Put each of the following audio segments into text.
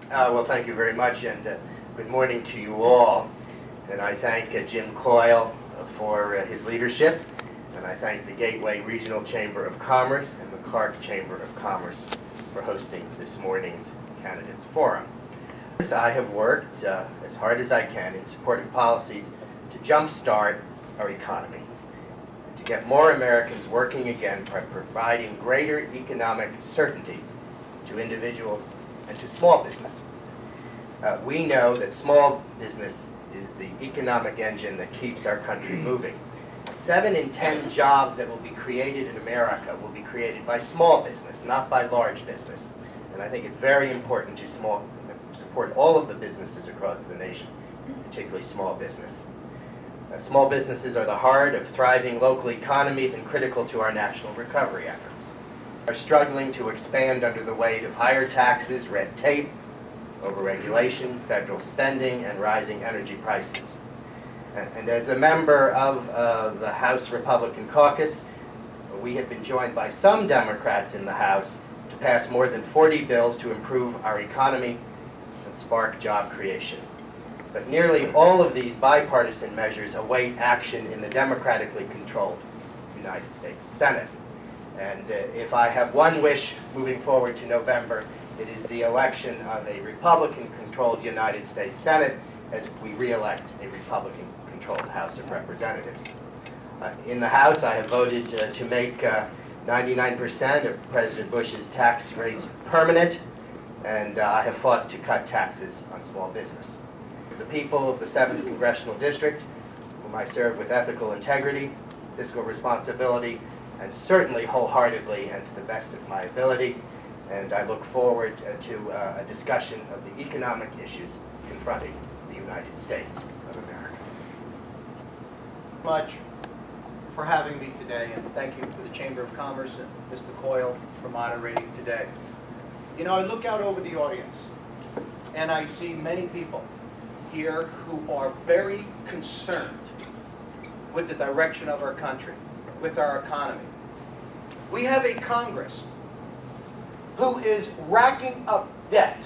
Well, thank you very much, and good morning to you all. And I thank Jim Coyle for his leadership, and I thank the Gateway Regional Chamber of Commerce and the Clark Chamber of Commerce for hosting this morning's Candidates Forum. I have worked as hard as I can in supporting policies to jumpstart our economy, to get more Americans working again by providing greater economic certainty to individuals and to small business. We know that small business is the economic engine that keeps our country moving. 7 in 10 jobs that will be created in America will be created by small business, not by large business. And I think it's very important to support all of the businesses across the nation, particularly small business. Small businesses are the heart of thriving local economies and critical to our national recovery efforts. Are struggling to expand under the weight of higher taxes, red tape, overregulation, federal spending, and rising energy prices. And as a member of the House Republican Caucus, we have been joined by some Democrats in the House to pass more than 40 bills to improve our economy and spark job creation. But nearly all of these bipartisan measures await action in the democratically controlled United States Senate. And if I have one wish moving forward to November, it is the election of a Republican-controlled United States Senate as we re-elect a Republican-controlled House of Representatives. In the House, I have voted to make 99% of President Bush's tax rates permanent, and I have fought to cut taxes on small business. The people of the 7th Congressional District, whom I serve with ethical integrity, fiscal responsibility, and certainly wholeheartedly and to the best of my ability. And I look forward to a discussion of the economic issues confronting the United States of America. Much for having me today, and thank you to the Chamber of Commerce and Mr. Coyle for moderating today. You know, I look out over the audience, and I see many people here who are very concerned with the direction of our country, with our economy. We have a Congress who is racking up debt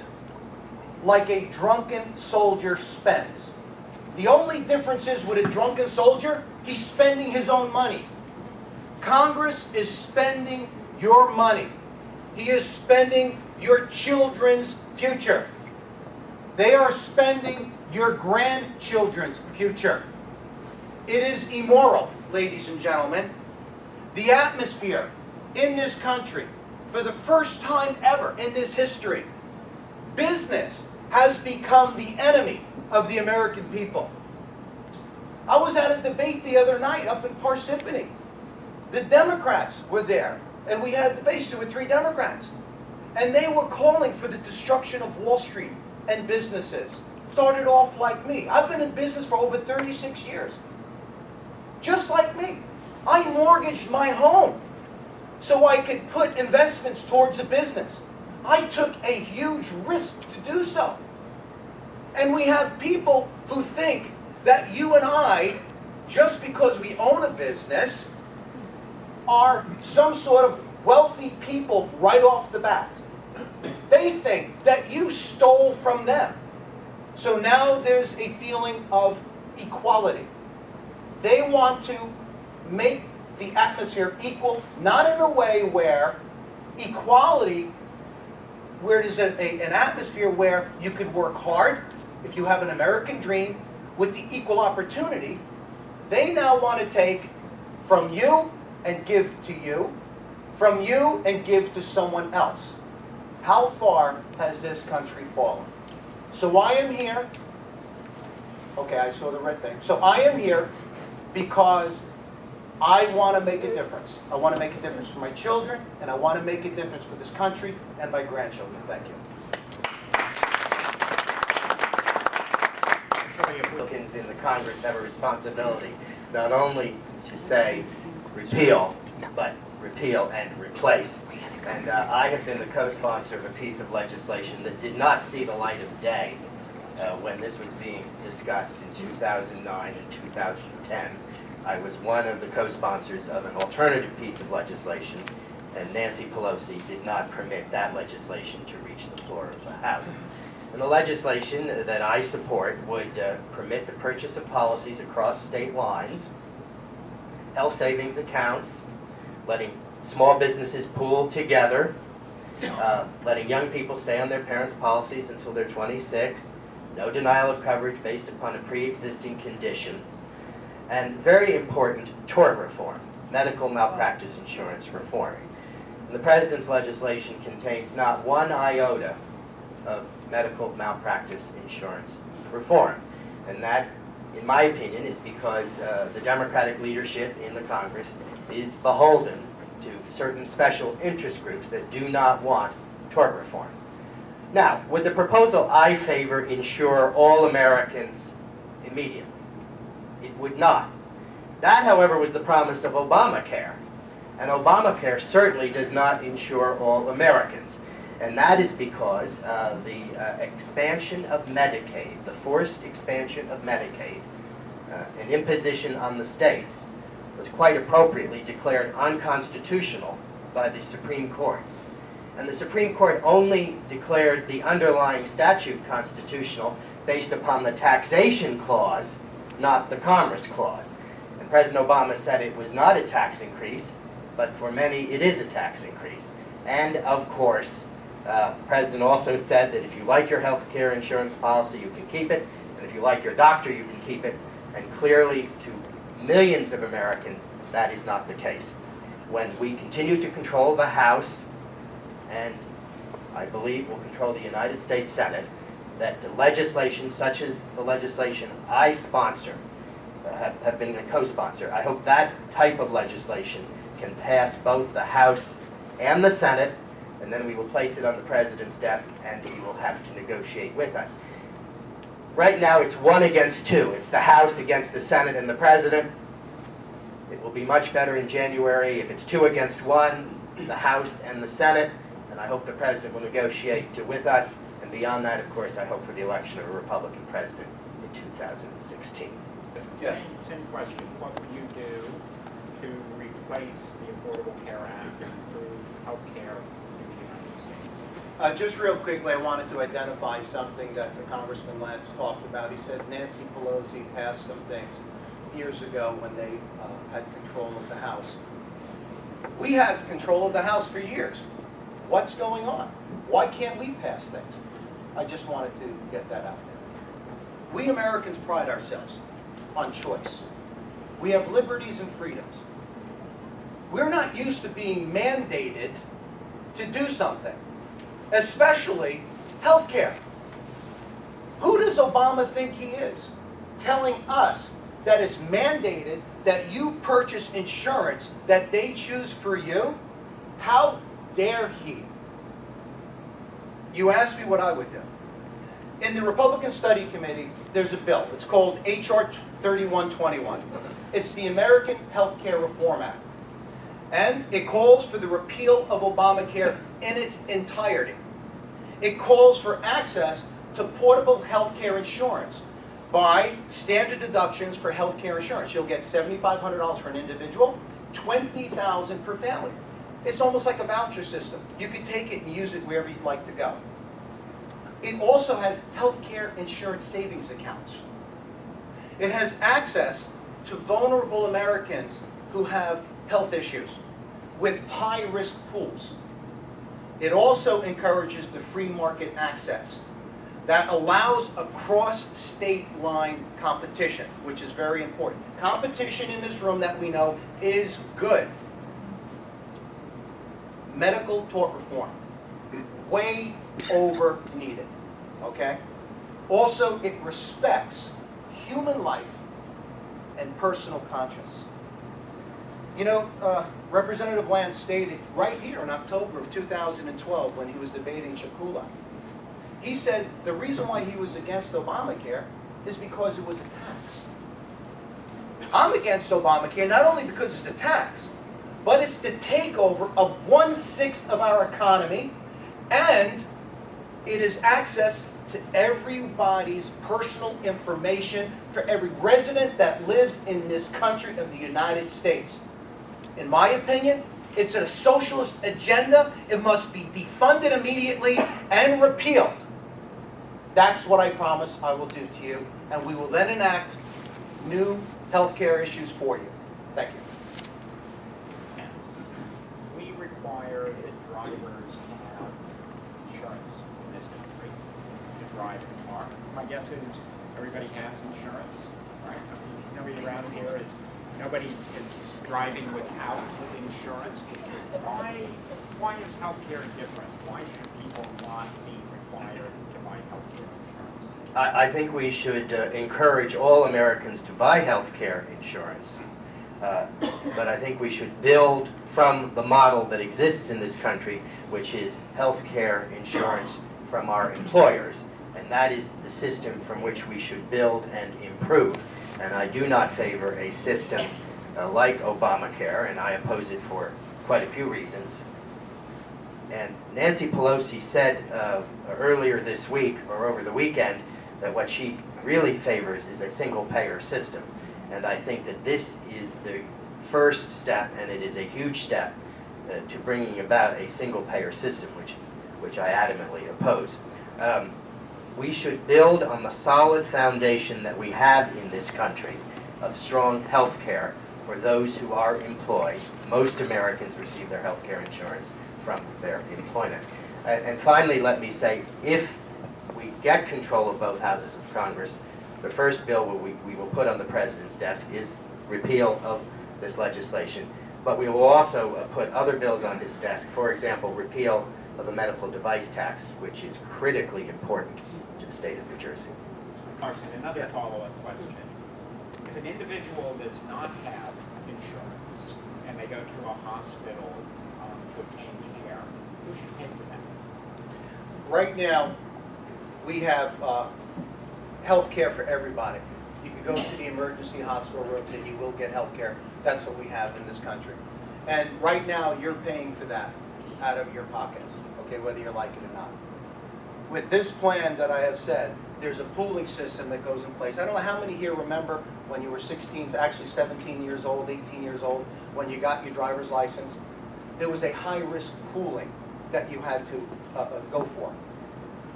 like a drunken soldier spends. The only difference is with a drunken soldier, he's spending his own money. Congress is spending your money. He is spending your children's future. They are spending your grandchildren's future. It is immoral, ladies and gentlemen. The atmosphere in this country, for the first time ever in this history, business has become the enemy of the American people. I was at a debate the other night up in Parsippany. The Democrats were there, and we had debates. There were 3 Democrats. And they were calling for the destruction of Wall Street and businesses. Started off like me. I've been in business for over 36 years. Just like me. I mortgaged my home so I could put investments towards a business. I took a huge risk to do so. And we have people who think that you and I, just because we own a business, are some sort of wealthy people right off the bat. They think that you stole from them. So now there's a feeling of equality. They want to make the atmosphere equal, not in a way where equality, where it is an atmosphere where you could work hard, if you have an American dream, with the equal opportunity. They now want to take from you and give to you, from you and give to someone else. How far has this country fallen? So I am here. Okay, I saw the red thing. So I am here because I want to make a difference. I want to make a difference for my children, and I want to make a difference for this country and my grandchildren. Thank you. Republicans in the Congress have a responsibility not only to say repeal, but repeal and replace. And I have been the co-sponsor of a piece of legislation that did not see the light of day when this was being discussed in 2009 and 2010. I was one of the co-sponsors of an alternative piece of legislation, and Nancy Pelosi did not permit that legislation to reach the floor of the House. And the legislation that I support would permit the purchase of policies across state lines, health savings accounts, letting small businesses pool together, letting young people stay on their parents' policies until they're 26, no denial of coverage based upon a pre-existing condition, and very important, tort reform, medical malpractice insurance reform. And the President's legislation contains not one iota of medical malpractice insurance reform. And that, in my opinion, is because the Democratic leadership in the Congress is beholden to certain special interest groups that do not want tort reform. Now, would the proposal I favor insure all Americans immediately? It would not. That, however, was the promise of Obamacare. And Obamacare certainly does not insure all Americans. And that is because the expansion of Medicaid, the forced expansion of Medicaid, an imposition on the states, was quite appropriately declared unconstitutional by the Supreme Court. And the Supreme Court only declared the underlying statute constitutional based upon the taxation clause, not the commerce clause. And President Obama said it was not a tax increase, but for many it is a tax increase. And of course, the President also said that if you like your health care insurance policy, you can keep it, and if you like your doctor, you can keep it. And clearly, to millions of Americans, that is not the case. When we continue to control the House, and I believe will control the United States Senate, that the legislation such as the legislation I sponsor, have been a co-sponsor, I hope that type of legislation can pass both the House and the Senate, and then we will place it on the President's desk, and he will have to negotiate with us. Right now, it's 1 against 2. It's the House against the Senate and the President. It will be much better in January if it's 2 against 1, the House and the Senate, and I hope the President will negotiate with us. And beyond that, of course, I hope for the election of a Republican President in 2016. Yes. Same question. What would you do to replace the Affordable Care Act and improve health care in the United States? Just real quickly, I wanted to identify something that the Congressman Lance talked about. He said Nancy Pelosi passed some things years ago when they had control of the House. We had control of the House for years. What's going on? Why can't we pass things? I just wanted to get that out there. We Americans pride ourselves on choice. We have liberties and freedoms. We're not used to being mandated to do something, especially health care. Who does Obama think he is, telling us that it's mandated that you purchase insurance that they choose for you? How dare he? You asked me what I would do. In the Republican Study Committee, there's a bill. It's called H.R. 3121. It's the American Health Care Reform Act. And it calls for the repeal of Obamacare in its entirety. It calls for access to portable health care insurance by standard deductions for health care insurance. You'll get $7,500 for an individual, $20,000 per family. It's almost like a voucher system. You can take it and use it wherever you'd like to go. It also has health care insurance savings accounts. It has access to vulnerable Americans who have health issues with high-risk pools. It also encourages the free market access that allows a cross-state line competition, which is very important. Competition in this room that we know is good. Medical tort reform, way over needed, okay? Also, it respects human life and personal conscience. You know, Representative Lance stated right here in October of 2012 when he was debating Chakula, he said the reason why he was against Obamacare is because it was a tax. I'm against Obamacare not only because it's a tax, but it's the takeover of 1/6 of our economy, and it is access to everybody's personal information for every resident that lives in this country of the United States. In my opinion, it's a socialist agenda. It must be defunded immediately and repealed. That's what I promise I will do to you, and we will then enact new health care issues for you. Thank you. Yes. We require that drivers have insurance in this country to drive a car. My guess is everybody has insurance, right? I mean, nobody around here is, nobody is driving without insurance. Why is healthcare different? Why should people not be required to buy healthcare insurance? I think we should encourage all Americans to buy health care insurance. But I think we should build from the model that exists in this country, which is health care insurance from our employers. And that is the system from which we should build and improve. And I do not favor a system like Obamacare, and I oppose it for quite a few reasons. And Nancy Pelosi said earlier this week, or over the weekend, that what she really favors is a single-payer system. And I think that this is the first step, and it is a huge step, to bringing about a single-payer system, which I adamantly oppose. We should build on the solid foundation that we have in this country of strong health care for those who are employed. Most Americans receive their health care insurance from their employment. And finally, let me say, if we get control of both houses of Congress, the first bill we will put on the President's desk is repeal of this legislation. But we will also put other bills on his desk, for example, repeal of the medical device tax, which is critically important to the state of New Jersey. Larsen, another follow-up question. If an individual does not have insurance and they go to a hospital to obtain care, who should pay for that? Right now, we have health care for everybody. You can go to the emergency hospital rooms and you will get health care. That's what we have in this country. And right now, you're paying for that out of your pockets, okay, whether you like it or not. With this plan that I have said, there's a pooling system that goes in place. I don't know how many here remember when you were 16, actually 17 years old, 18 years old, when you got your driver's license. There was a high-risk pooling that you had to go for.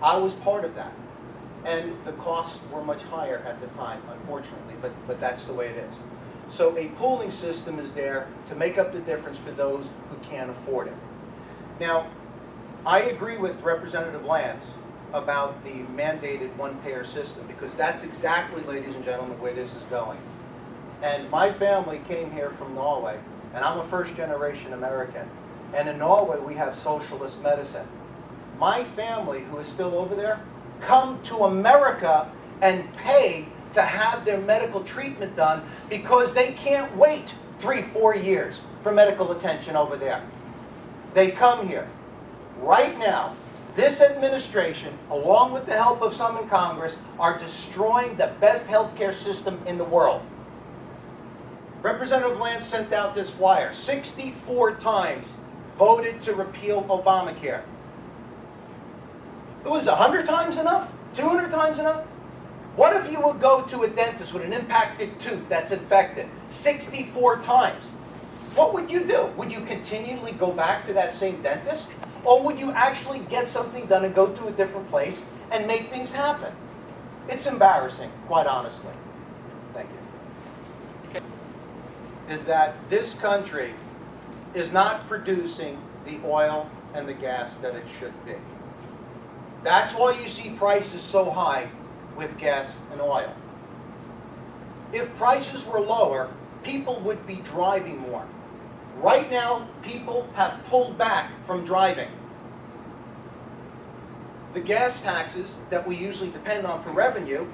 I was part of that. And the costs were much higher at the time, unfortunately, but that's the way it is. So a pooling system is there to make up the difference for those who can't afford it. Now, I agree with Representative Lance about the mandated one-payer system, because that's exactly, ladies and gentlemen, where this is going. And my family came here from Norway, and I'm a first-generation American. And in Norway, we have socialist medicine. My family, who is still over there, come to America and pay to have their medical treatment done because they can't wait 3-4 years for medical attention over there. They come here. Right now, this administration, along with the help of some in Congress, are destroying the best healthcare system in the world. Representative Lance sent out this flyer. 64 times voted to repeal Obamacare. It was 100 times enough? 200 times enough? What if you would go to a dentist with an impacted tooth that's infected 64 times? What would you do? Would you continually go back to that same dentist? Or would you actually get something done and go to a different place and make things happen? It's embarrassing, quite honestly. Thank you. Is that this country is not producing the oil and the gas that it should be. That's why you see prices so high with gas and oil. If prices were lower, people would be driving more. Right now, people have pulled back from driving. The gas taxes that we usually depend on for revenue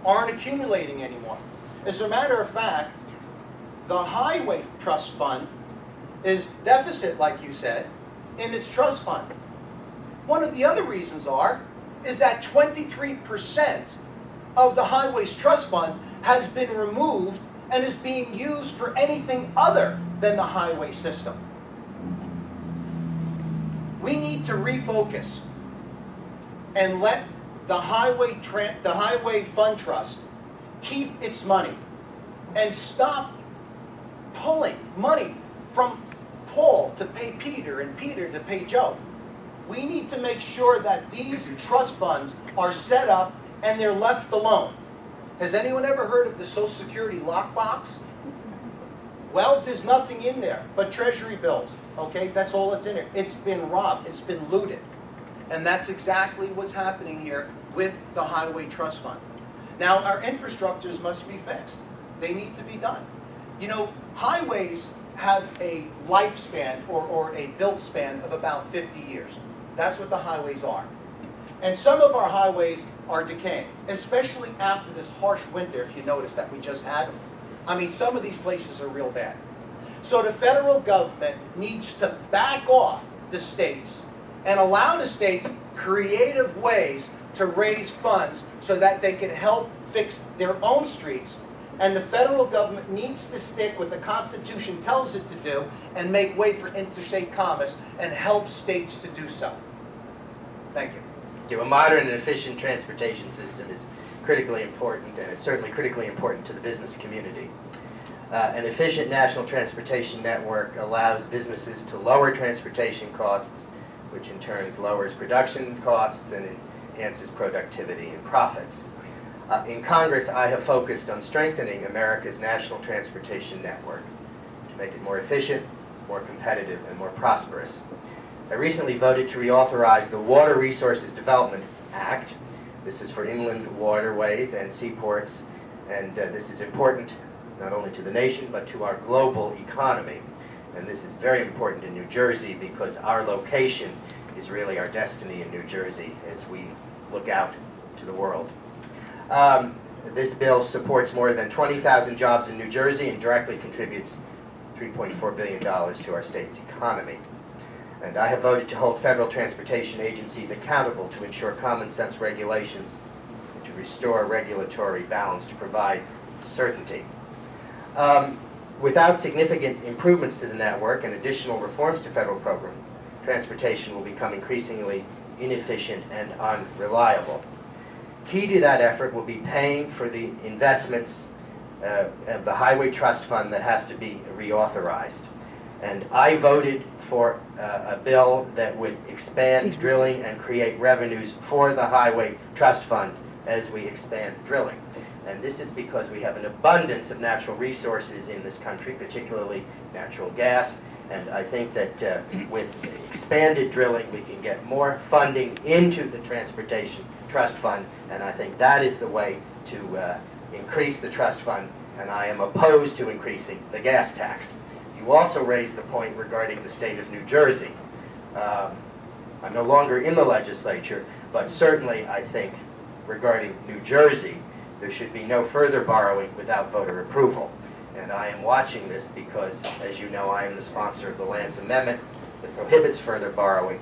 aren't accumulating anymore. As a matter of fact, the Highway Trust Fund is deficit, like you said, in its trust fund. One of the other reasons is that 23% of the Highways Trust Fund has been removed and is being used for anything other than the highway system. We need to refocus and let the Highway Fund Trust keep its money and stop pulling money from Paul to pay Peter and Peter to pay Joe. We need to make sure that these trust funds are set up and they're left alone. Has anyone ever heard of the Social Security lockbox? Well, there's nothing in there but treasury bills, okay? That's all that's in there. It's been robbed. It's been looted. And that's exactly what's happening here with the Highway Trust Fund. Now, our infrastructures must be fixed. They need to be done. You know, highways have a lifespan or a built span of about 50 years. That's what the highways are. And some of our highways are decaying, especially after this harsh winter, if you notice that we just had. I mean, some of these places are real bad. So the federal government needs to back off the states and allow the states creative ways to raise funds so that they can help fix their own streets. And the federal government needs to stick what the Constitution tells it to do and make way for interstate commerce and help states to do so. Thank you. A modern and efficient transportation system is critically important, and it's certainly critically important to the business community. An efficient national transportation network allows businesses to lower transportation costs, which in turn lowers production costs and enhances productivity and profits. In Congress, I have focused on strengthening America's national transportation network to make it more efficient, more competitive, and more prosperous. I recently voted to reauthorize the Water Resources Development Act. This is for inland waterways and seaports, and this is important not only to the nation, but to our global economy. And this is very important in New Jersey because our location is really our destiny in New Jersey as we look out to the world. This bill supports more than 20,000 jobs in New Jersey and directly contributes $3.4 billion to our state's economy. And I have voted to hold federal transportation agencies accountable to ensure common sense regulations and to restore regulatory balance to provide certainty. Without significant improvements to the network and additional reforms to federal programs, transportation will become increasingly inefficient and unreliable. Key to that effort will be paying for the investments of the Highway Trust Fund that has to be reauthorized. And I voted for a bill that would expand drilling and create revenues for the Highway Trust Fund as we expand drilling. And this is because we have an abundance of natural resources in this country, particularly natural gas. And I think that with expanded drilling, we can get more funding into the Transportation Trust Fund. And I think that is the way to increase the trust fund. And I am opposed to increasing the gas tax. You also raised the point regarding the state of New Jersey. I'm no longer in the legislature, but certainly I think regarding New Jersey, there should be no further borrowing without voter approval. And I am watching this because, as you know, I am the sponsor of the Lands Amendment that prohibits further borrowing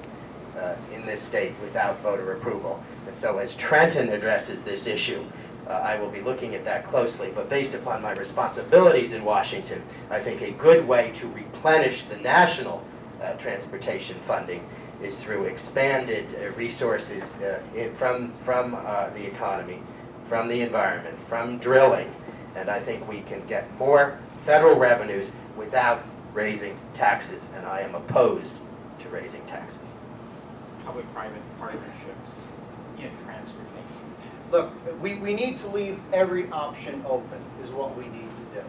in this state without voter approval. And so as Trenton addresses this issue, I will be looking at that closely. But based upon my responsibilities in Washington, I think a good way to replenish the national transportation funding is through expanded resources from the economy, from the environment, from drilling. And I think we can get more federal revenues without raising taxes. And I am opposed to raising taxes. Public-private partnerships in transportation. Look, we need to leave every option open, is what we need to do.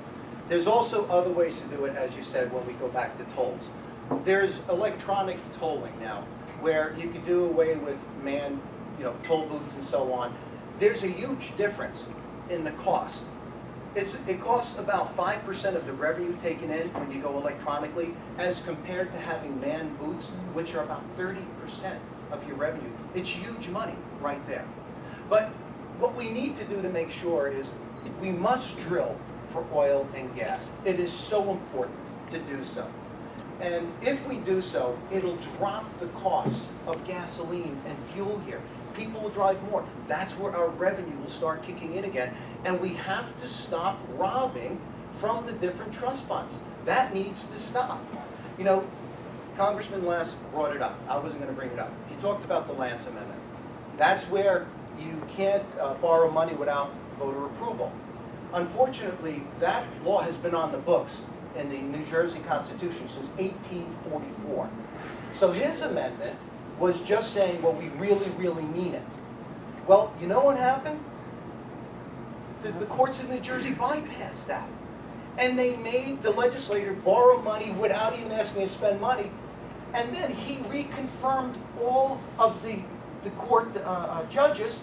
There's also other ways to do it, as you said, when we go back to tolls. There's electronic tolling now, where you can do away with manned, toll booths and so on. There's a huge difference in the cost. It costs about 5% of the revenue taken in when you go electronically, as compared to having manned booths, which are about 30% of your revenue. It's huge money right there. But what we need to do to make sure is we must drill for oil and gas. It is so important to do so. And if we do so, it'll drop the cost of gasoline and fuel here. People will drive more. That's where our revenue will start kicking in again. And we have to stop robbing from the different trust funds. That needs to stop. Congressman Les brought it up. I wasn't going to bring it up. He talked about the Larsen Amendment. That's where you can't borrow money without voter approval. Unfortunately, that law has been on the books in the New Jersey Constitution since 1844. So his amendment was just saying, well, we really, really mean it. Well, you know what happened? The courts in New Jersey bypassed that. And they made the legislator borrow money without even asking to spend money. And then he reconfirmed all of the court judges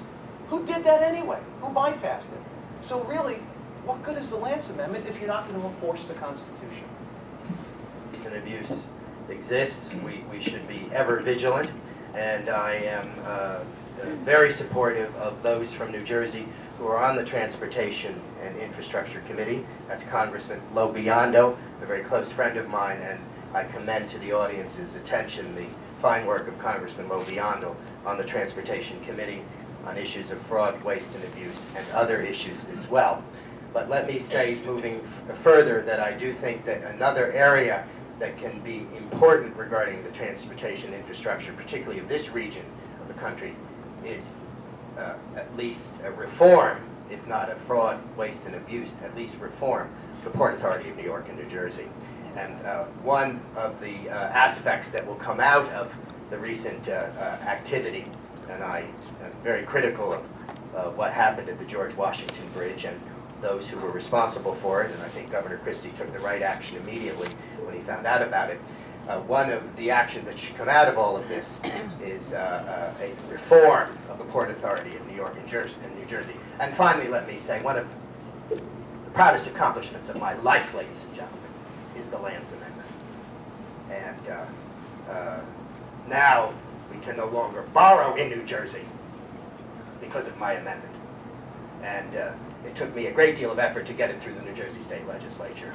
who did that anyway, who bypassed it. So really, what good is the Lance Amendment if you're not going to enforce the Constitution? And abuse exists. We should be ever vigilant, and I am very supportive of those from New Jersey who are on the Transportation and Infrastructure Committee. That's Congressman Lobiando, a very close friend of mine, and I commend to the audience's attention the fine work of Congressman Lobiando on the Transportation Committee on issues of fraud, waste, and abuse, and other issues as well. But let me say, moving further, that I do think that another area that can be important regarding the transportation infrastructure, particularly of this region of the country, is at least a reform, if not a fraud, waste, and abuse, at least reform the Port Authority of New York and New Jersey. And one of the aspects that will come out of the recent activity, and I am very critical of what happened at the George Washington Bridge and those who were responsible for it, and I think Governor Christie took the right action immediately when he found out about it. One of the actions that should come out of all of this is a reform of the Port Authority of New York and New Jersey. And finally, let me say, one of the proudest accomplishments of my life, ladies and gentlemen, is the Lance Amendment. And now we can no longer borrow in New Jersey because of my amendment. And it took me a great deal of effort to get it through the New Jersey State Legislature,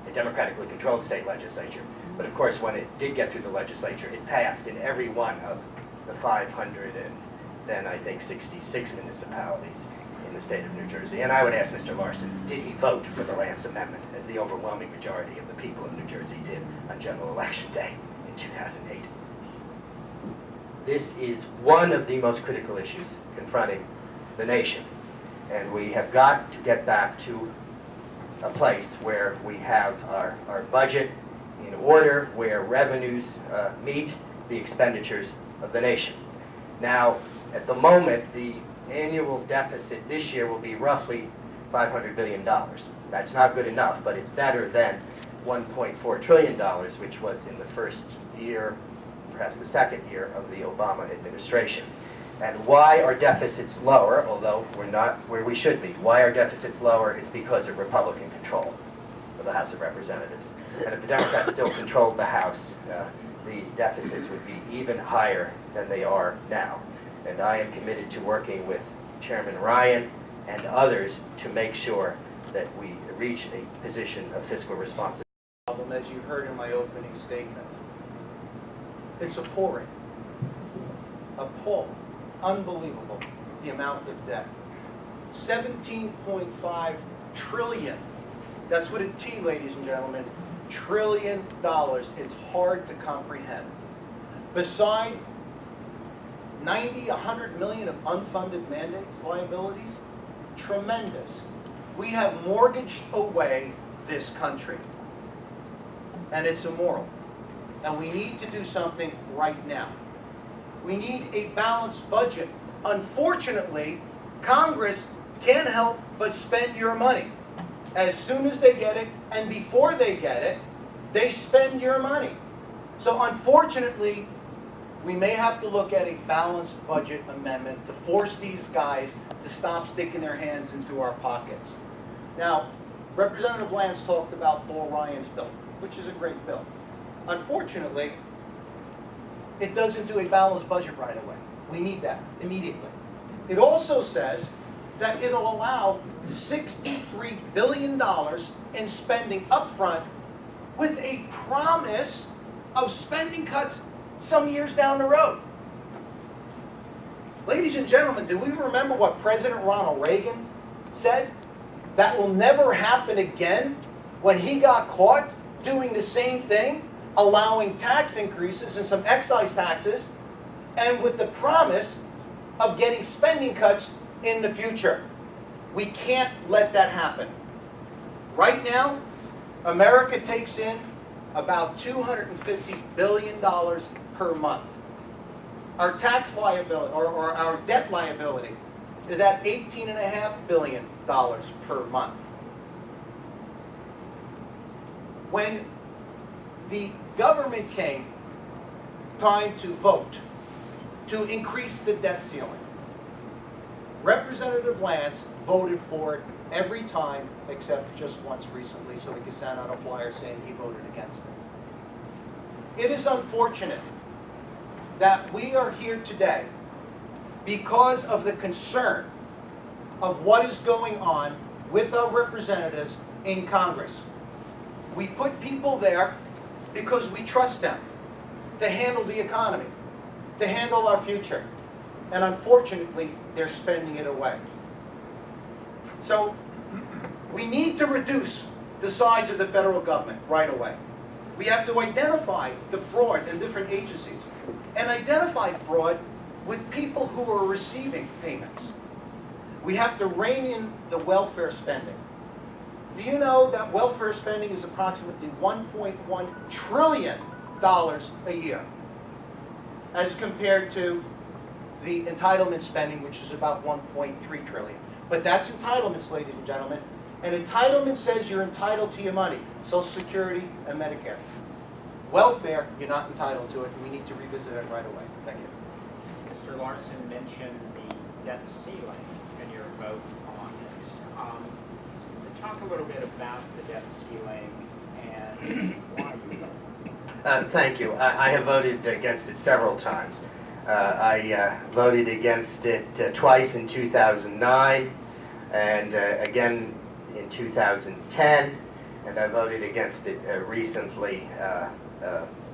a democratically controlled state legislature. But of course, when it did get through the legislature, it passed in every one of the 500 and then I think 66 municipalities in the state of New Jersey. And I would ask Mr. Larsen, did he vote for the Lance Amendment, as the overwhelming majority of the people of New Jersey did on General Election Day in 2008? This is one of the most critical issues confronting the nation. And we have got to get back to a place where we have our budget in order, where revenues meet the expenditures of the nation. Now, at the moment, the annual deficit this year will be roughly $500 billion. That's not good enough, but it's better than $1.4 trillion, which was in the first year, perhaps the second year of the Obama administration. And why are deficits lower, although we're not where we should be? Why are deficits lower? It's because of Republican control of the House of Representatives. And if the Democrats still controlled the House, these deficits would be even higher than they are now. And I am committed to working with Chairman Ryan and others to make sure that we reach a position of fiscal responsibility. As you heard in my opening statement, it's appalling. Appalling. Unbelievable, the amount of debt. 17.5 trillion. That's what a T, ladies and gentlemen. $1 trillion. It's hard to comprehend. Beside 90, 100 million of unfunded mandates, liabilities, tremendous. We have mortgaged away this country. And it's immoral. And we need to do something right now. We need a balanced budget. Unfortunately, Congress can't help but spend your money. As soon as they get it, and before they get it, they spend your money. So unfortunately, we may have to look at a balanced budget amendment to force these guys to stop sticking their hands into our pockets. Now, Representative Lance talked about Paul Ryan's bill, which is a great bill. Unfortunately, it doesn't do a balanced budget right away. We need that immediately. It also says that it'll allow $63 billion in spending up front with a promise of spending cuts some years down the road. Ladies and gentlemen, do we remember what President Ronald Reagan said? That will never happen again when he got caught doing the same thing, allowing tax increases and some excise taxes, and with the promise of getting spending cuts in the future. We can't let that happen. Right now, America takes in about $250 billion per month. Our tax liability, or our debt liability, is at $18.5 billion per month. When the government came time to vote to increase the debt ceiling, Representative Lance voted for it every time except just once recently, so we could send out a flyer saying he voted against it. It is unfortunate that we are here today because of the concern of what is going on with our representatives in Congress. We put people there because we trust them to handle the economy, to handle our future. And unfortunately, they're spending it away. So we need to reduce the size of the federal government right away. We have to identify the fraud in different agencies and identify fraud with people who are receiving payments. We have to rein in the welfare spending. Do you know that welfare spending is approximately $1.1 trillion a year as compared to the entitlement spending, which is about $1.3 trillion. But that's entitlements, ladies and gentlemen. An entitlement says you're entitled to your money, Social Security and Medicare. Welfare, you're not entitled to it, and we need to revisit it right away. Thank you. Mr. Larsen mentioned the debt ceiling in your vote on this. Talk a little bit about the debt ceiling and why you voted. Thank you. I have voted against it several times. I voted against it twice in 2009 and again in 2010, and I voted against it recently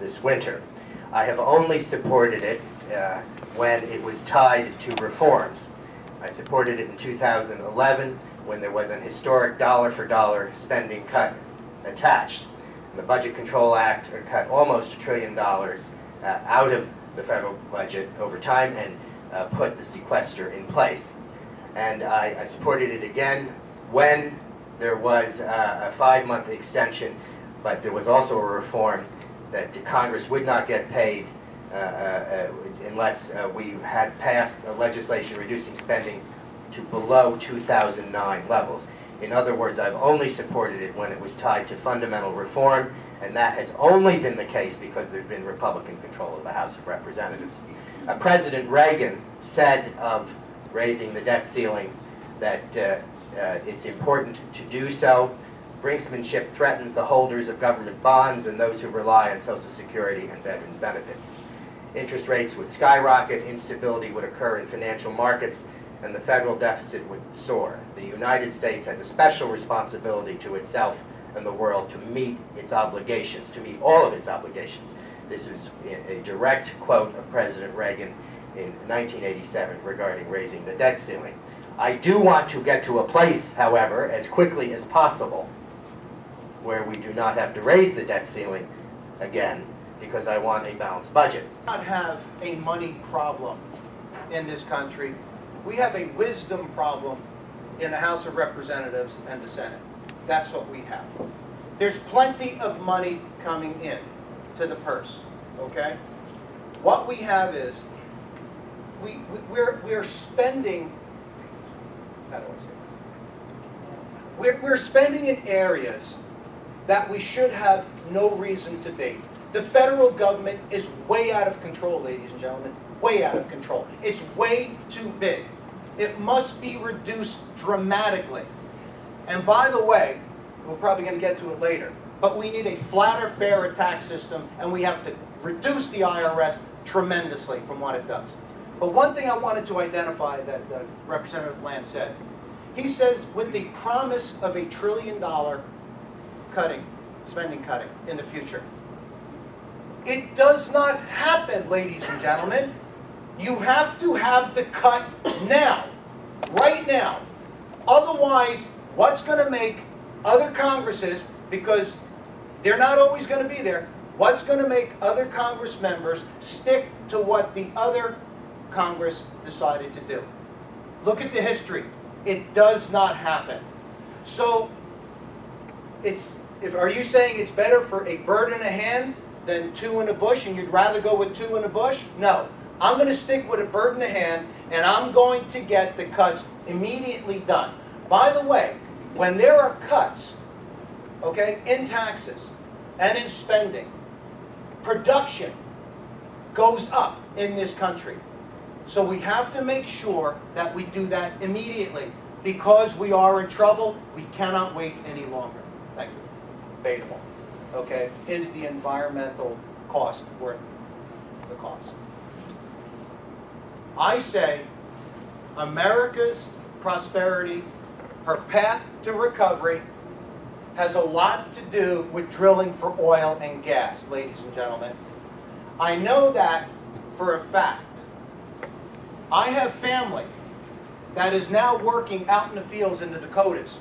this winter. I have only supported it when it was tied to reforms. I supported it in 2011 when there was an historic dollar-for-dollar spending cut attached. And the Budget Control Act cut almost $1 trillion out of the federal budget over time and put the sequester in place. And I supported it again when there was a 5-month extension, but there was also a reform that Congress would not get paid unless we had passed legislation reducing spending to below 2009 levels. In other words, I've only supported it when it was tied to fundamental reform, and that has only been the case because there's been Republican control of the House of Representatives. President Reagan said of raising the debt ceiling that it's important to do so. Brinksmanship threatens the holders of government bonds and those who rely on Social Security and veterans' benefits. Interest rates would skyrocket, instability would occur in financial markets, and the federal deficit would soar. The United States has a special responsibility to itself and the world to meet its obligations, to meet all of its obligations. This is a direct quote of President Reagan in 1987 regarding raising the debt ceiling. I do want to get to a place, however, as quickly as possible where we do not have to raise the debt ceiling again, because I want a balanced budget. We do not have a money problem in this country. We have a wisdom problem in the House of Representatives and the Senate. That's what we have. There's plenty of money coming in to the purse, okay? What we have is we're spending, how do I say this? We're spending in areas that we should have no reason to be. The federal government is way out of control, ladies and gentlemen, way out of control. It's way too big. It must be reduced dramatically. And by the way, we're probably going to get to it later, but we need a flatter, fairer tax system, and we have to reduce the IRS tremendously from what it does. But one thing I wanted to identify that Representative Lance said, he says with the promise of $1 trillion spending cutting in the future. It does not happen, ladies and gentlemen. You have to have the cut now, right now. Otherwise, what's going to make other Congresses, because they're not always going to be there, what's going to make other Congress members stick to what the other Congress decided to do? Look at the history. It does not happen. So, are you saying it's better for a bird in a hand than 2 in a bush, and you'd rather go with 2 in a bush? No. I'm going to stick with a bird in the hand, and I'm going to get the cuts immediately done. By the way, when there are cuts, okay, in taxes and in spending, production goes up in this country. So we have to make sure that we do that immediately. Because we are in trouble, we cannot wait any longer. Thank you. Debatable. Okay? Is the environmental cost worth the cost? I say America's prosperity, her path to recovery, has a lot to do with drilling for oil and gas, ladies and gentlemen. I know that for a fact. I have family that is now working out in the fields in the Dakotas.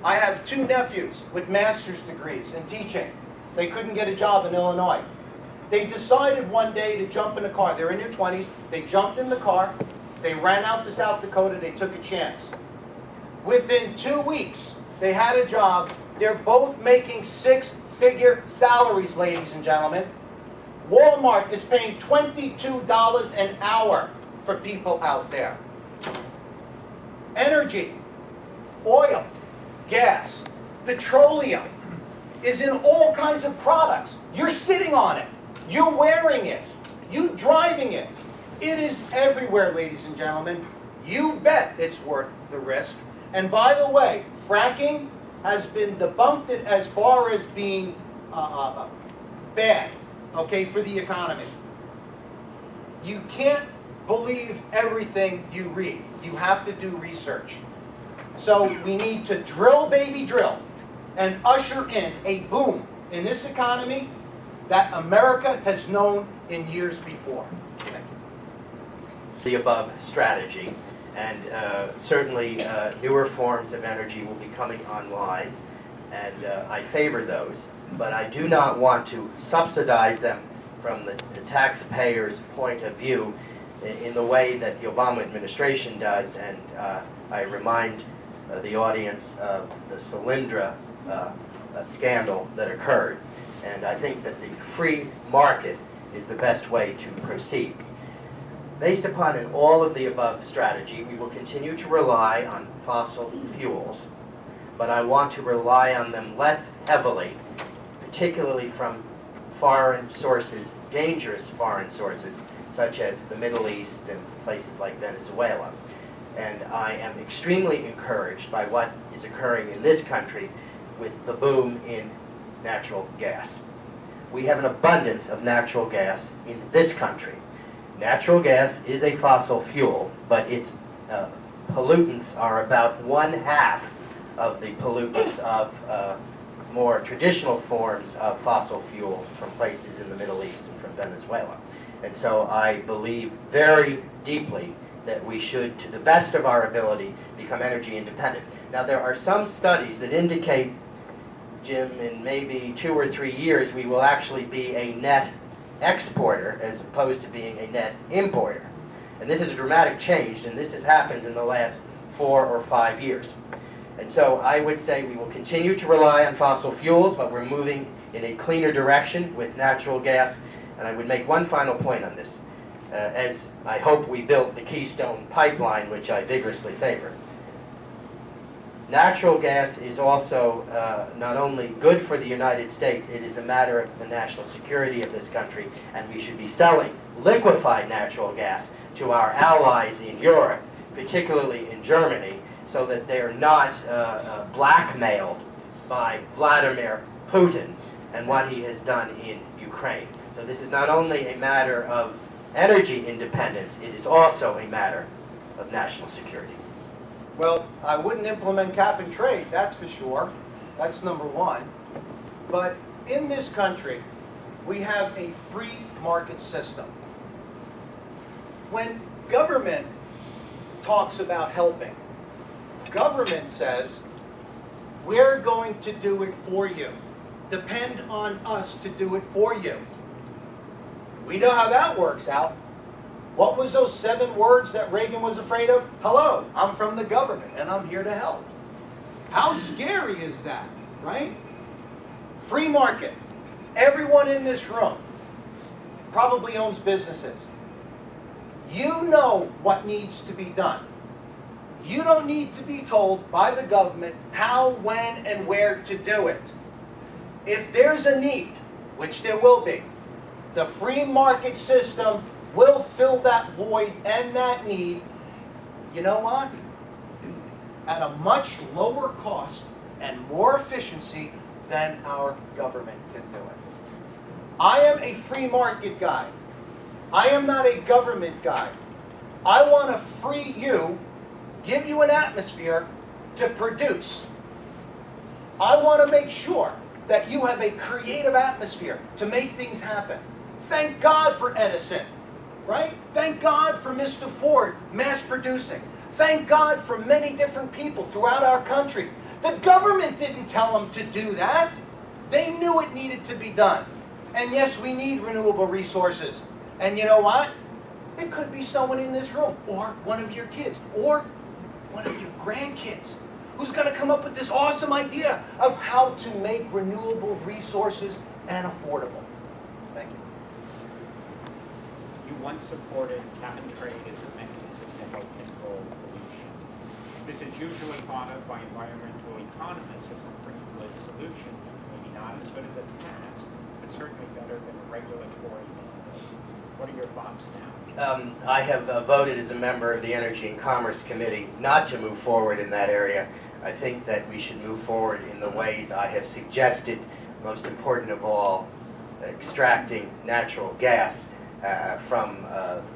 I have 2 nephews with master's degrees in teaching. They couldn't get a job in Illinois. They decided one day to jump in a car. They're in their 20s. They jumped in the car. They ran out to South Dakota. They took a chance. Within 2 weeks, they had a job. They're both making 6-figure salaries, ladies and gentlemen. Walmart is paying $22 an hour for people out there. Energy, oil, gas, petroleum is in all kinds of products. You're sitting on it. You're wearing it. You're driving it. It is everywhere, ladies and gentlemen. You bet it's worth the risk. And by the way, fracking has been debunked as far as being bad, okay, for the economy. You can't believe everything you read. You have to do research. So we need to drill, baby, drill, and usher in a boom in this economy that America has known in years before. Thank you. The above strategy, and certainly newer forms of energy will be coming online, and I favor those, but I do not want to subsidize them from the taxpayer's point of view in the way that the Obama administration does, and I remind the audience of the Solyndra scandal that occurred. And I think that the free market is the best way to proceed. Based upon all of the above strategy, we will continue to rely on fossil fuels, but I want to rely on them less heavily, particularly from foreign sources, dangerous foreign sources, such as the Middle East and places like Venezuela. And I am extremely encouraged by what is occurring in this country with the boom in natural gas. We have an abundance of natural gas in this country. Natural gas is a fossil fuel, but its pollutants are about 1/2 of the pollutants of more traditional forms of fossil fuels from places in the Middle East and from Venezuela. And so I believe very deeply that we should, to the best of our ability, become energy independent. Now, there are some studies that indicate, Jim, in maybe 2 or 3 years, we will actually be a net exporter as opposed to being a net importer. And this is a dramatic change, and this has happened in the last 4 or 5 years. And so I would say we will continue to rely on fossil fuels, but we're moving in a cleaner direction with natural gas. And I would make one final point on this, as I hope we built the Keystone Pipeline, which I vigorously favor. Natural gas is also not only good for the United States, it is a matter of the national security of this country, and we should be selling liquefied natural gas to our allies in Europe, particularly in Germany, so that they are not blackmailed by Vladimir Putin and what he has done in Ukraine. So this is not only a matter of energy independence, it is also a matter of national security. Well, I wouldn't implement cap and trade, that's for sure. That's number one. But in this country, we have a free market system. When government talks about helping, government says, we're going to do it for you. Depend on us to do it for you. We know how that works out. What was those 7 words that Reagan was afraid of? Hello, I'm from the government, and I'm here to help. How scary is that, right? Free market. Everyone in this room probably owns businesses. You know what needs to be done. You don't need to be told by the government how, when, and where to do it. If there's a need, which there will be, the free market system will fill that void and that need, you know what? At a much lower cost and more efficiency than our government can do it. I am a free market guy. I am not a government guy. I want to free you, give you an atmosphere to produce. I want to make sure that you have a creative atmosphere to make things happen. Thank God for Edison, right? Thank God for Mr. Ford mass producing. Thank God for many different people throughout our country. The government didn't tell them to do that. They knew it needed to be done. And yes, we need renewable resources. And you know what? It could be someone in this room, or one of your kids, or one of your grandkids, who's going to come up with this awesome idea of how to make renewable resources and affordable. Thank you. You once supported cap and trade as a mechanism to help control pollution. This is usually thought of by environmental economists as a pretty good solution. Maybe not as good as a tax, but certainly better than a regulatory mandate. What are your thoughts now? I have voted as a member of the Energy and Commerce Committee not to move forward in that area. I think that we should move forward in the ways I have suggested, most important of all, extracting natural gas from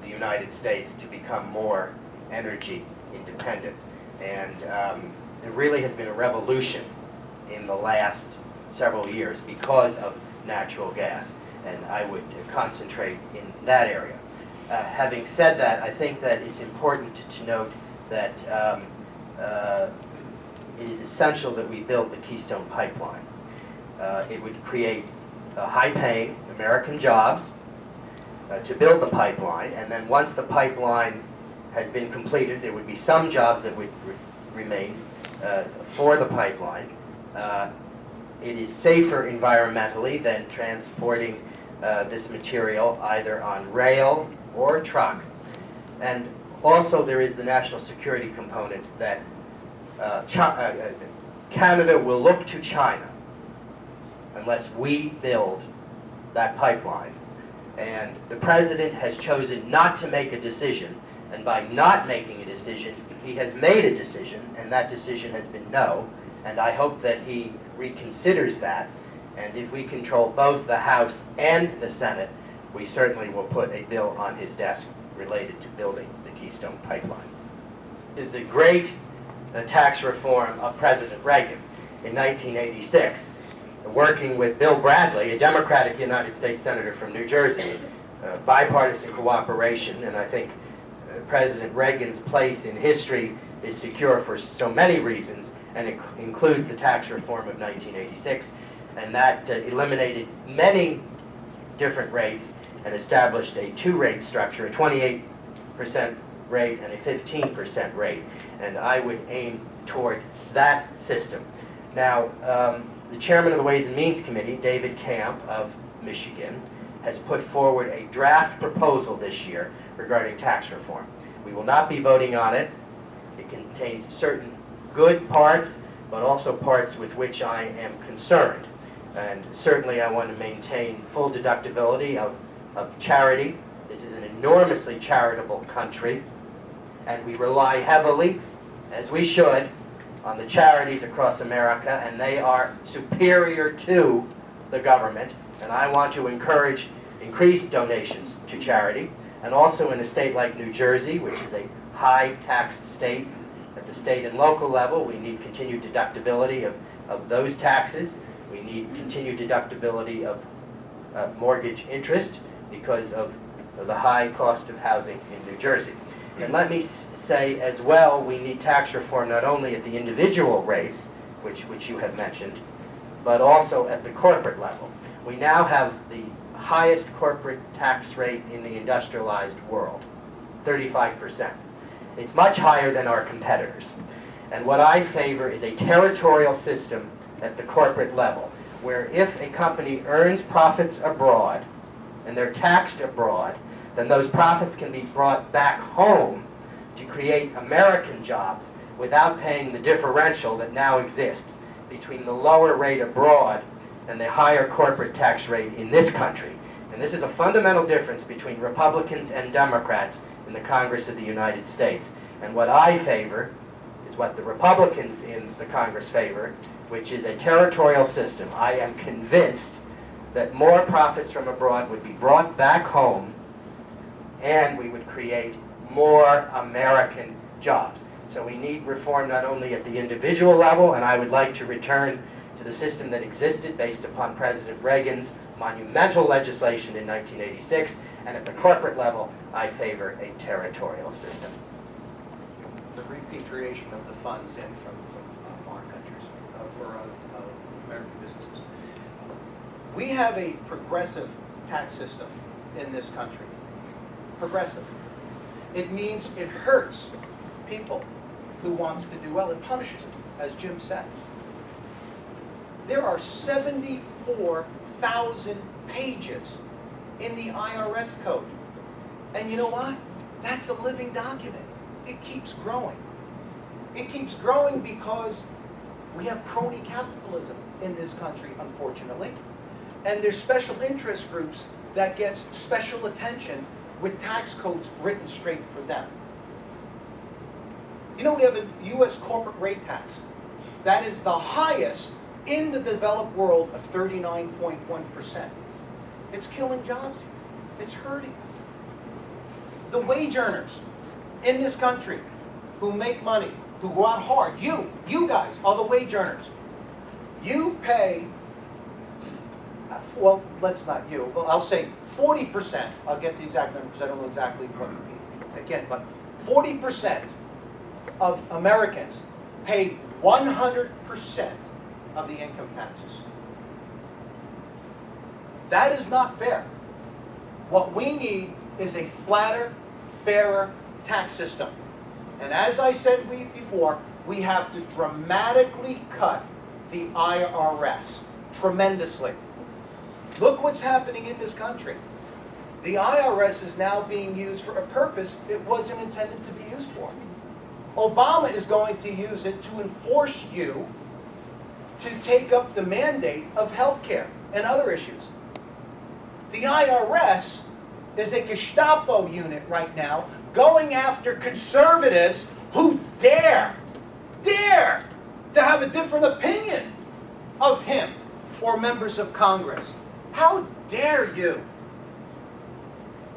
the United States to become more energy independent. And there really has been a revolution in the last several years because of natural gas, and I would concentrate in that area. Having said that, I think that it's important to note that it is essential that we build the Keystone Pipeline. It would create high-paying American jobs to build the pipeline, and then once the pipeline has been completed, there would be some jobs that would remain for the pipeline. It is safer environmentally than transporting this material either on rail or truck. And also there is the national security component that Canada will look to China unless we build that pipeline. And the President has chosen not to make a decision, and by not making a decision, he has made a decision, and that decision has been no, and I hope that he reconsiders that. And if we control both the House and the Senate, we certainly will put a bill on his desk related to building the Keystone Pipeline. The great tax reform of President Reagan in 1986, working with Bill Bradley, a Democratic United States Senator from New Jersey, bipartisan cooperation, and I think President Reagan's place in history is secure for so many reasons, and it includes the tax reform of 1986, and that eliminated many different rates and established a two-rate structure, a 28% rate and a 15% rate, and I would aim toward that system. Now, the chairman of the Ways and Means Committee, David Camp of Michigan, has put forward a draft proposal this year regarding tax reform. We will not be voting on it. It contains certain good parts, but also parts with which I am concerned. And certainly I want to maintain full deductibility of charity. This is an enormously charitable country, and we rely heavily, as we should, on the charities across America, and they are superior to the government. And I want to encourage increased donations to charity. And also in a state like New Jersey, which is a high-taxed state, at the state and local level, we need continued deductibility of those taxes. We need continued deductibility of mortgage interest because of the high cost of housing in New Jersey. And let me say as well, we need tax reform not only at the individual rates, which you have mentioned, but also at the corporate level. We now have the highest corporate tax rate in the industrialized world, 35%. It's much higher than our competitors. And what I favor is a territorial system at the corporate level, where if a company earns profits abroad, and they're taxed abroad, then those profits can be brought back home to create American jobs without paying the differential that now exists between the lower rate abroad and the higher corporate tax rate in this country. And this is a fundamental difference between Republicans and Democrats in the Congress of the United States. And what I favor is what the Republicans in the Congress favor, which is a territorial system. I am convinced that more profits from abroad would be brought back home, and we would create more American jobs. So we need reform not only at the individual level, and I would like to return to the system that existed based upon President Reagan's monumental legislation in 1986, and at the corporate level, I favor a territorial system. The repatriation of the funds in from foreign countries for American businesses. We have a progressive tax system in this country. Progressive. It means it hurts people who wants to do well. It punishes them, as Jim said. There are 74,000 pages in the IRS code. And you know what? That's a living document. It keeps growing. It keeps growing because we have crony capitalism in this country, unfortunately. And there's special interest groups that get special attention with tax codes written straight for them. You know, we have a U.S. corporate rate tax. That is the highest in the developed world of 39.1%. It's killing jobs here. It's hurting us. The wage earners in this country who make money, who go out hard, you guys are the wage earners. You pay, well, let's not you, well, I'll say 40%, I'll get the exact number because I don't know exactly what, again, but 40% of Americans pay 100% of the income taxes. That is not fair. What we need is a flatter, fairer tax system. And as I said before, we have to dramatically cut the IRS tremendously. Look what's happening in this country. The IRS is now being used for a purpose it wasn't intended to be used for. Obama is going to use it to enforce you to take up the mandate of health care and other issues. The IRS is a Gestapo unit right now going after conservatives who dare to have a different opinion of him or members of Congress. How dare you?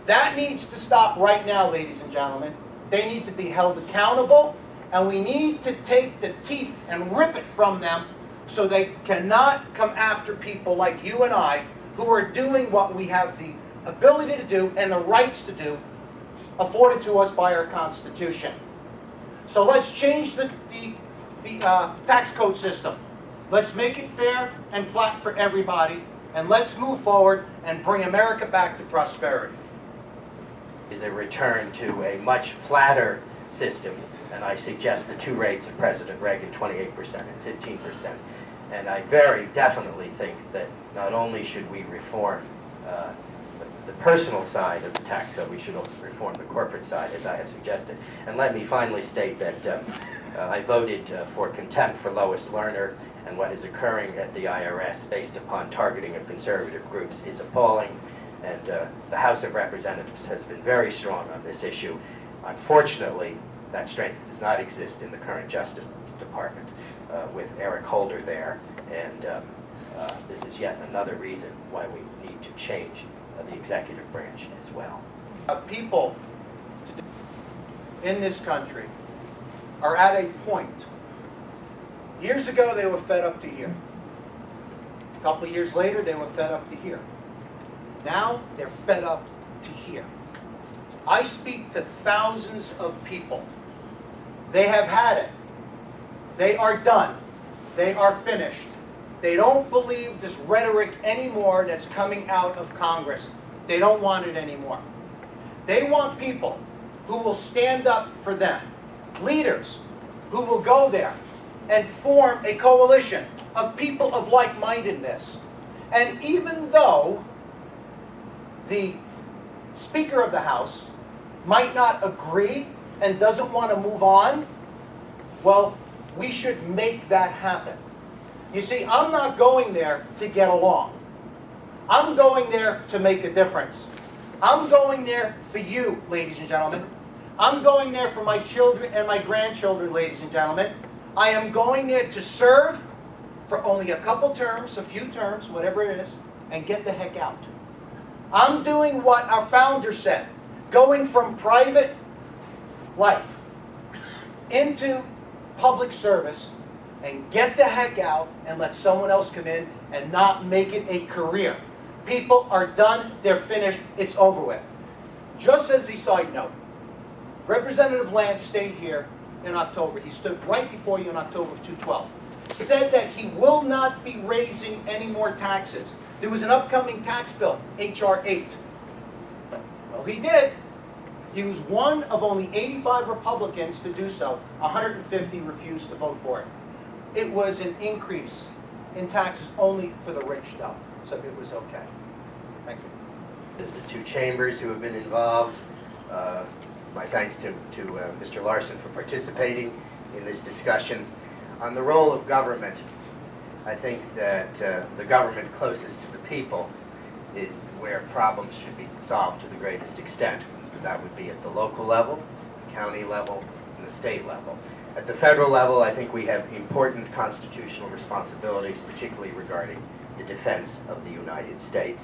That needs to stop right now, ladies and gentlemen. They need to be held accountable, and we need to take the teeth and rip it from them so they cannot come after people like you and I who are doing what we have the ability to do and the rights to do afforded to us by our Constitution. So let's change the tax code system. Let's make it fair and flat for everybody, and let's move forward and bring America back to prosperity. Is a return to a much flatter system, and I suggest the two rates of President Reagan, 28% and 15%. And I very definitely think that not only should we reform the personal side of the tax code, we should also reform the corporate side, as I have suggested. And let me finally state that I voted for contempt for Lois Lerner, and what is occurring at the IRS based upon targeting of conservative groups is appalling. And the House of Representatives has been very strong on this issue. Unfortunately, that strength does not exist in the current Justice Department with Eric Holder there. And this is yet another reason why we need to change the executive branch as well. People in this country are at a point. Years ago, they were fed up to here. A couple of years later, they were fed up to here. Now, they're fed up to here. I speak to thousands of people. They have had it. They are done. They are finished. They don't believe this rhetoric anymore that's coming out of Congress. They don't want it anymore. They want people who will stand up for them. Leaders who will go there and form a coalition of people of like-mindedness. And even though the Speaker of the House might not agree and doesn't want to move on, well, we should make that happen. You see, I'm not going there to get along. I'm going there to make a difference. I'm going there for you, ladies and gentlemen. I'm going there for my children and my grandchildren, ladies and gentlemen. I am going there to serve for only a couple terms, a few terms, whatever it is, and get the heck out. I'm doing what our founder said, going from private life into public service and get the heck out and let someone else come in and not make it a career. People are done, they're finished, it's over with. Just as a side note, Representative Lance stayed here in October. He stood right before you in October of 2012. Said that he will not be raising any more taxes. There was an upcoming tax bill, H.R. 8. Well, he did. He was one of only 85 Republicans to do so. 150 refused to vote for it. It was an increase in taxes only for the rich, though, so it was okay. Thank you. The two chambers who have been involved, my thanks to Mr. Larsen for participating in this discussion. On the role of government, I think that the government closest to the people is where problems should be solved to the greatest extent. So that would be at the local level, county level, and the state level. At the federal level, I think we have important constitutional responsibilities, particularly regarding the defense of the United States.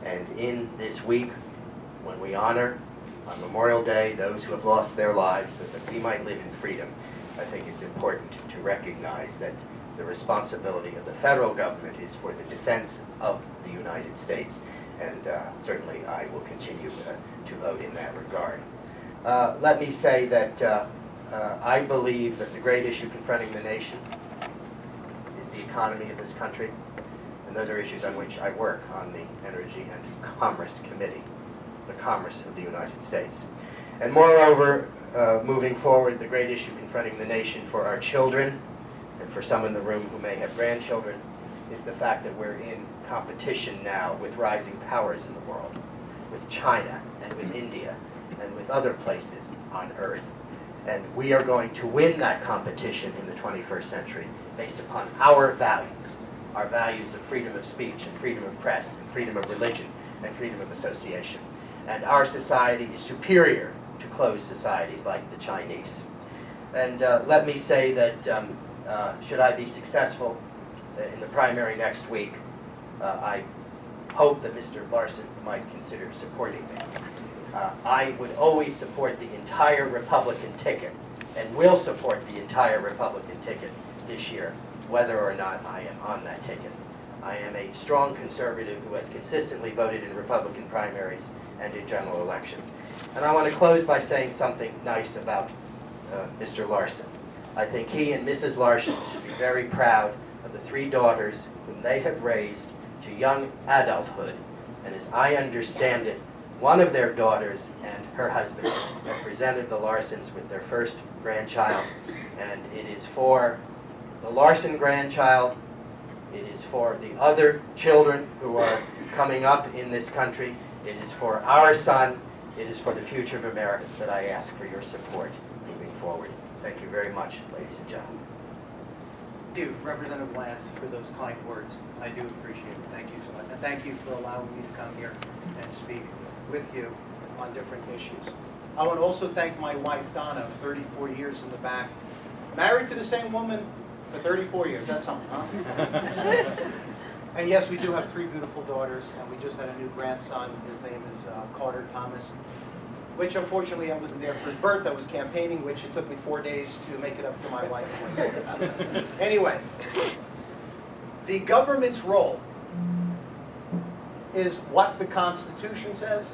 And in this week, when we honor on Memorial Day those who have lost their lives so that we might live in freedom, I think it's important to recognize that the responsibility of the federal government is for the defense of the United States. And certainly I will continue to vote in that regard. Let me say that I believe that the great issue confronting the nation is the economy of this country, and those are issues on which I work on the Energy and Commerce Committee, the commerce of the United States. And moreover, moving forward, the great issue confronting the nation for our children, and for some in the room who may have grandchildren, is the fact that we're in competition now with rising powers in the world, with China and with India and with other places on Earth. And we are going to win that competition in the 21st century based upon our values of freedom of speech and freedom of press and freedom of religion and freedom of association. And our society is superior to closed societies like the Chinese. And let me say that should I be successful in the primary next week, I hope that Mr. Larsen might consider supporting me. I would always support the entire Republican ticket and will support the entire Republican ticket this year, whether or not I am on that ticket. I am a strong conservative who has consistently voted in Republican primaries and in general elections. And I want to close by saying something nice about Mr. Larsen. I think he and Mrs. Larsen should be very proud of the 3 daughters whom they have raised to young adulthood. And as I understand it, one of their daughters and her husband have presented the Larsens with their first grandchild. And it is for the Larsen grandchild, it is for the other children who are coming up in this country, it is for our son, it is for the future of America that I ask for your support moving forward. Thank you very much, ladies and gentlemen. Thank you, Representative Lance, for those kind words. I do appreciate it. Thank you so much. And thank you for allowing me to come here and speak with you on different issues. I want to also thank my wife, Donna, 34 years in the back. Married to the same woman for 34 years. That's something, huh? And yes, we do have 3 beautiful daughters, and we just had a new grandson. His name is Carter Thomas, which unfortunately I wasn't there for his birth. I was campaigning, which it took me 4 days to make it up to my wife. Anyway, the government's role is what the Constitution says,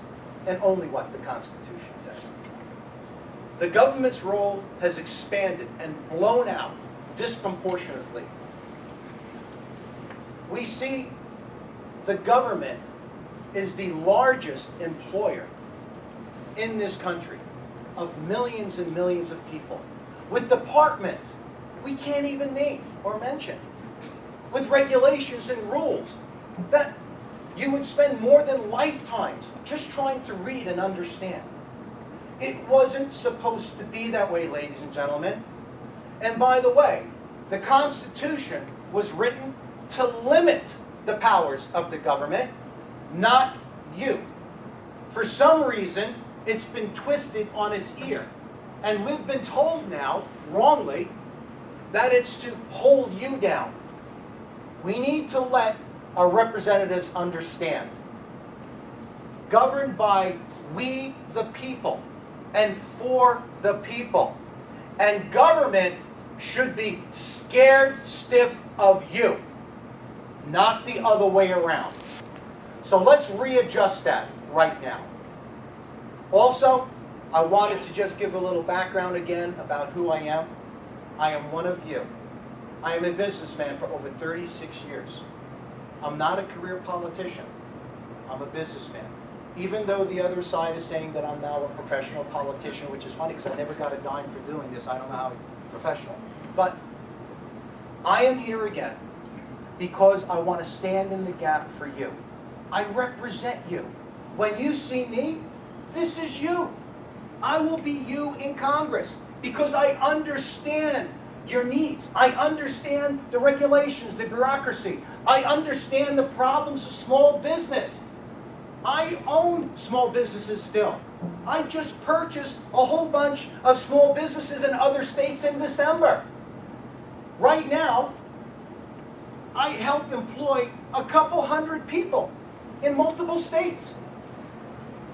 and only what the Constitution says. The government's role has expanded and blown out disproportionately. We see the government is the largest employer in this country of millions and millions of people, with departments we can't even name or mention, with regulations and rules that you would spend more than lifetimes just trying to read and understand. It wasn't supposed to be that way, ladies and gentlemen. And by the way, the Constitution was written to limit the powers of the government, not you. For some reason, it's been twisted on its ear. And we've been told now, wrongly, that it's to hold you down. We need to let our representatives understand. Governed by we the people and for the people. And government should be scared stiff of you, not the other way around. So let's readjust that right now. Also, I wanted to just give a little background again about who I am. I am one of you. I am a businessman for over 36 years. I'm not a career politician. I'm a businessman. Even though the other side is saying that I'm now a professional politician, which is funny because I never got a dime for doing this. I don't know how I'm professional. But I am here again because I want to stand in the gap for you. I represent you. When you see me, this is you. I will be you in Congress because I understand your needs. I understand the regulations, the bureaucracy. I understand the problems of small business. I own small businesses still. I just purchased a whole bunch of small businesses in other states in December. Right now, I help employ a couple hundred people in multiple states.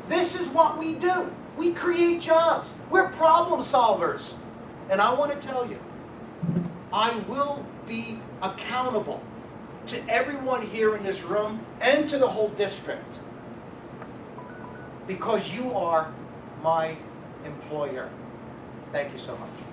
This is what we do. We create jobs. We're problem solvers. And I want to tell you, I will be accountable to everyone here in this room and to the whole district because you are my employer. Thank you so much.